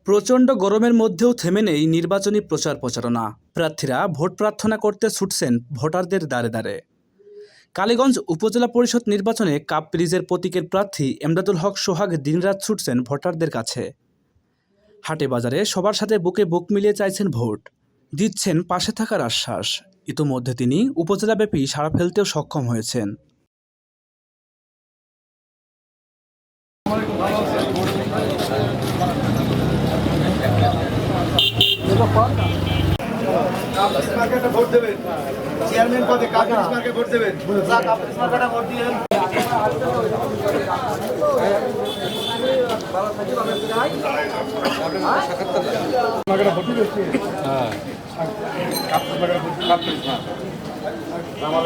প্রচণ্ড গরমের মধ্যেও থেমে নেই নির্বাচনী প্রচারণা। প্রার্থীরা ভোট প্রার্থনা করতে ছুটছেন ভোটারদের দ্বারে দ্বারে। কালীগঞ্জ উপজেলা পরিষদ নির্বাচনে কাপ ব্রিজের প্রতীকের প্রার্থী এমদাদুল হক সোহাগ দিনরাত ছুটছেন ভোটারদের কাছে। হাটে বাজারে সবার সাথে বুকে বুক মিলিয়ে চাইছেন ভোট, দিচ্ছেন পাশে থাকার আশ্বাস। ইতোমধ্যে তিনি উপজেলাব্যাপী সাড়া ফেলতেও সক্ষম হয়েছেন। ভোট দেবেন চেয়ারম্যান পদে, কাপড় মার্কে ভোট দেবেন, কাপড় মার্কেটা ভোট দিবেন। আমার